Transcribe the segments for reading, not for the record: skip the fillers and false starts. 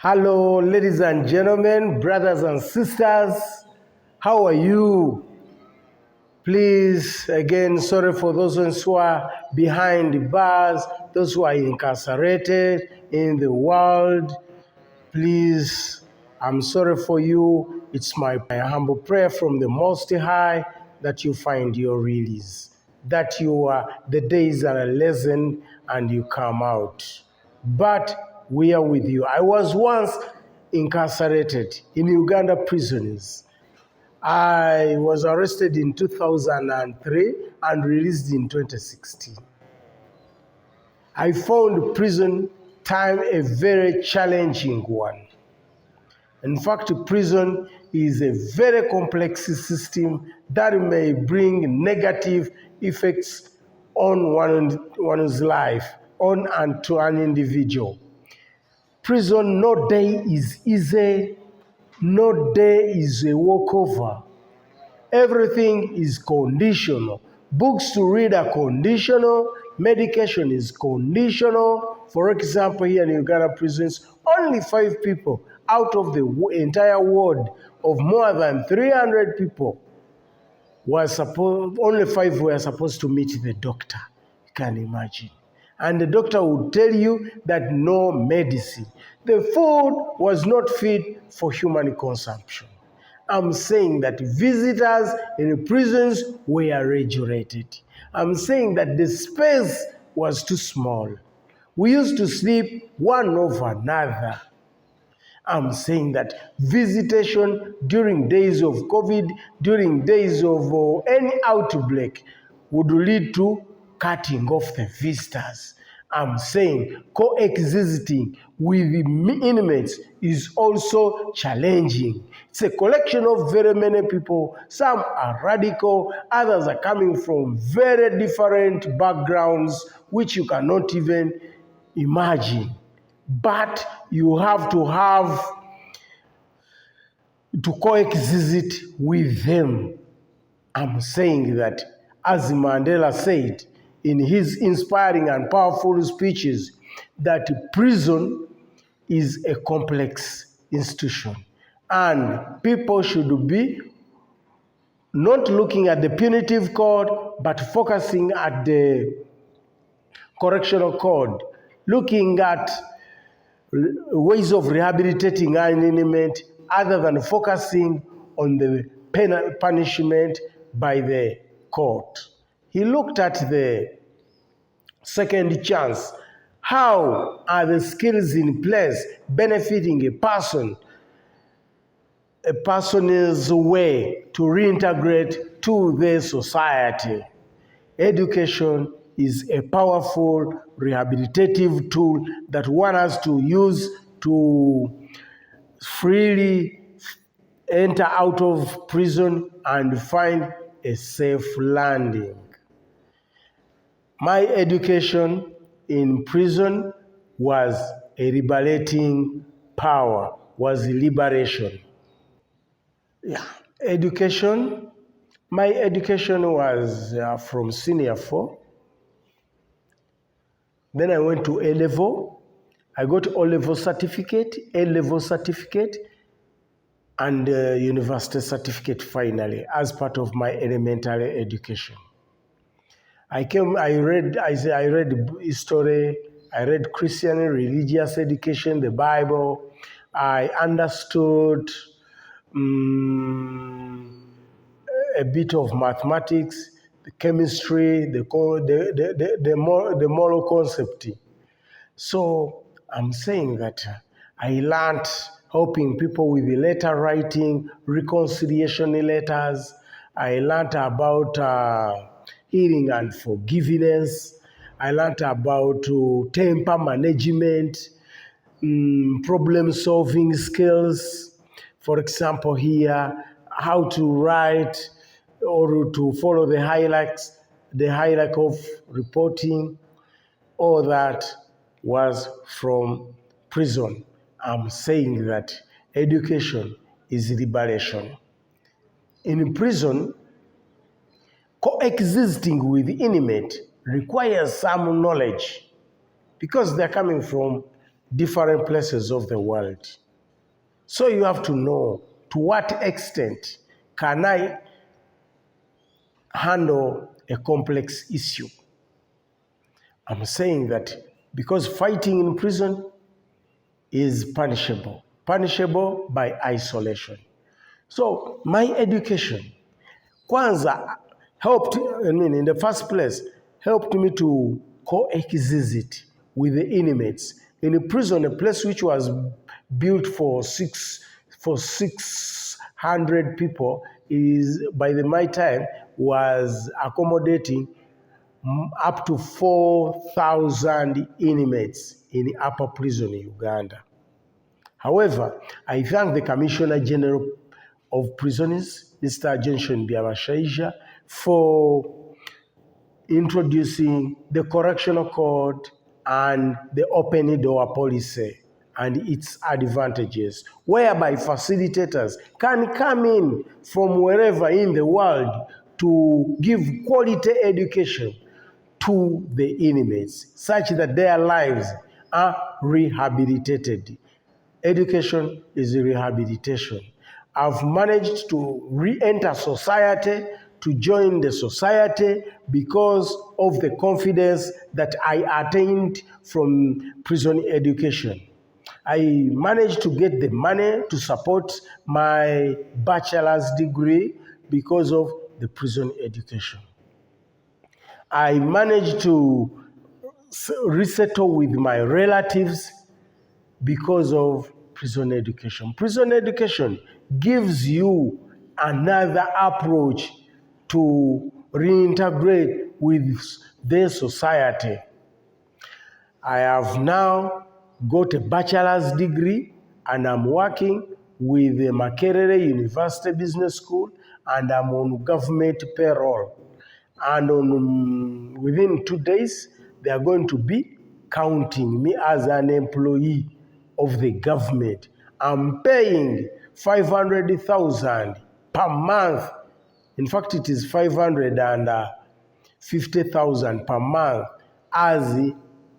Hello, ladies and gentlemen, brothers and sisters. How are you? Please, again, sorry for those ones who are behind the bars, those who are incarcerated in the world. Please, I'm sorry for you. It's my humble prayer from the Most High that you find your release, that the days are lessened and you come out. But we are with you. I was once incarcerated in Uganda prisons. I was arrested in 2003 and released in 2016. I found prison time a very challenging one. In fact, prison is a very complex system that may bring negative effects on one's life, on and to an individual. Prison, no day is easy, no day is a walkover. Everything is conditional. Books to read are conditional. Medication is conditional. For example, here in Uganda prisons, only 5 people out of the entire ward of more than 300 people only 5 were supposed to meet the doctor. You can imagine. And the doctor would tell you that no medicine. The food was not fit for human consumption. I'm saying that visitors in prisons were regulated. I'm saying that the space was too small. We used to sleep one over another. I'm saying that visitation during days of COVID, during days of any outbreak would lead to cutting off the visitors. I'm saying coexisting with the inmates is also challenging. It's a collection of very many people. Some are radical, others are coming from very different backgrounds which you cannot even imagine. But you have to coexist with them. I'm saying that, as Mandela said in his inspiring and powerful speeches, that prison is a complex institution and people should be not looking at the punitive code but focusing at the correctional code, looking at ways of rehabilitating an inmate other than focusing on the punishment by the court. He looked at the second chance. How are the skills in place benefiting a person's way to reintegrate to the society? Education is a powerful rehabilitative tool that one has to use to freely enter out of prison and find a safe landing. My education in prison was a liberating power, was liberation. Education. My education was from senior 4. Then I went to A-level. I got O-level certificate, A-level certificate, and university certificate finally as part of my elementary education. I read history, I read Christian religious education, the Bible. I understood a bit of mathematics, the chemistry, the moral concept. So I'm saying that I learned helping people with the letter writing, reconciliation letters. I learned about healing and forgiveness. I learned about temper management, problem solving skills. For example, here, how to write or to follow the hierarchy of reporting. All that was from prison. I'm saying that education is liberation. In prison, coexisting with inmate requires some knowledge because they're coming from different places of the world. So you have to know to what extent can I handle a complex issue. I'm saying that because fighting in prison is punishable by isolation. So my education, kwanza, in the first place, helped me to coexist with the inmates. In a prison, a place which was built for 600 people, is by my time was accommodating up to 4,000 inmates in the upper prison in Uganda. However, I thank the Commissioner General of Prisons, Mr. Jenson Biabashaija, for introducing the Correctional Code and the open door policy and its advantages, whereby facilitators can come in from wherever in the world to give quality education to the inmates, such that their lives are rehabilitated. Education is rehabilitation. I've managed to re-enter society, to join the society because of the confidence that I attained from prison education. I managed to get the money to support my bachelor's degree because of the prison education. I managed to resettle with my relatives because of prison education. Prison education gives you another approach to reintegrate with the society. I have now got a bachelor's degree and I'm working with the Makerere University Business School and I'm on government payroll. And within 2 days, they are going to be counting me as an employee of the government. I'm paying 500,000 per month. In fact, it is 550,000 per month as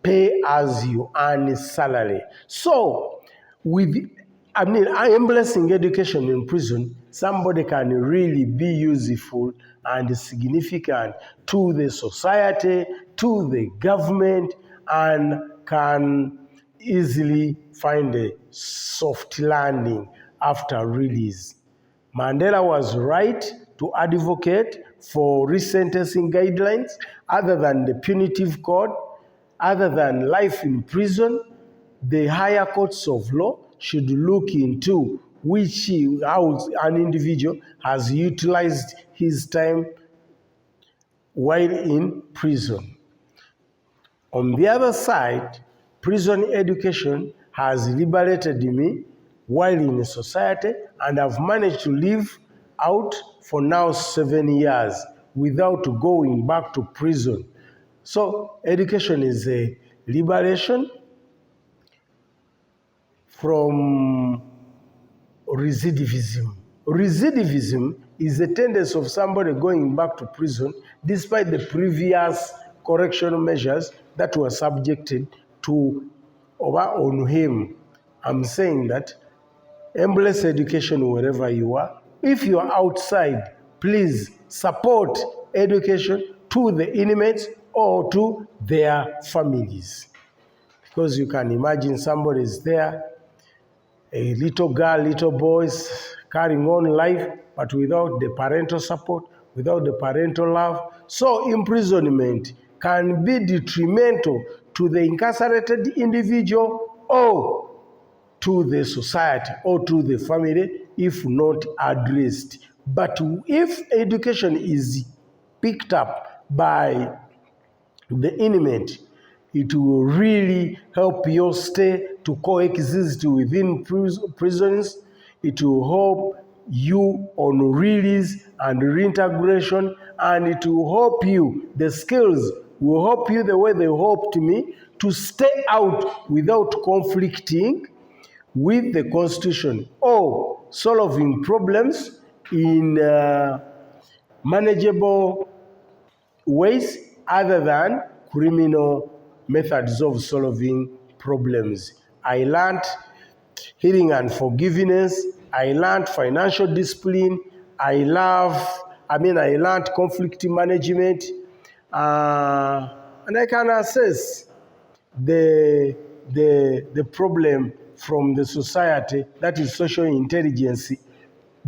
pay as you earn salary. So, I'm blessing education in prison. Somebody can really be useful and significant to the society, to the government, and can easily find a soft landing after release. Mandela was right to advocate for resentencing guidelines other than the punitive code, other than life in prison. The higher courts of law should look into how an individual has utilized his time while in prison. On the other side, prison education has liberated me while in society, and I've managed to live out for now 7 years without going back to prison. So education is a liberation from recidivism. Recidivism is the tendency of somebody going back to prison despite the previous correctional measures that were subjected to on him. I'm saying that embrace education wherever you are. If you are outside, please support education to the inmates or to their families. Because you can imagine somebody is there, a little girl, little boys carrying on life, but without the parental support, without the parental love. So imprisonment can be detrimental to the incarcerated individual or to the society or to the family if not addressed. But if education is picked up by the inmate, it will really help you stay to coexist within prisons. It will help you on release and reintegration, and it will help you, the skills will help you the way they helped me to stay out without conflicting with the Constitution or solving problems in manageable ways other than criminal methods of solving problems. I learned healing and forgiveness. I learned financial discipline. I learned conflict management. And I can assess the problem from the society, that is social intelligence,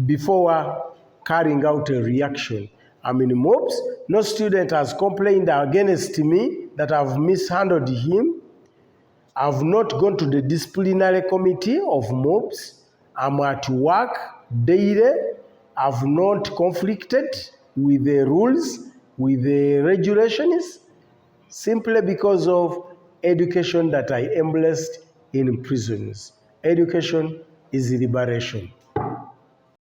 before carrying out a reaction. I'm in MUBs. No student has complained against me that I've mishandled him. I've not gone to the disciplinary committee of MUBs. I'm at work daily. I've not conflicted with the rules, with the regulations, simply because of education that I embraced in prisons. Education is liberation.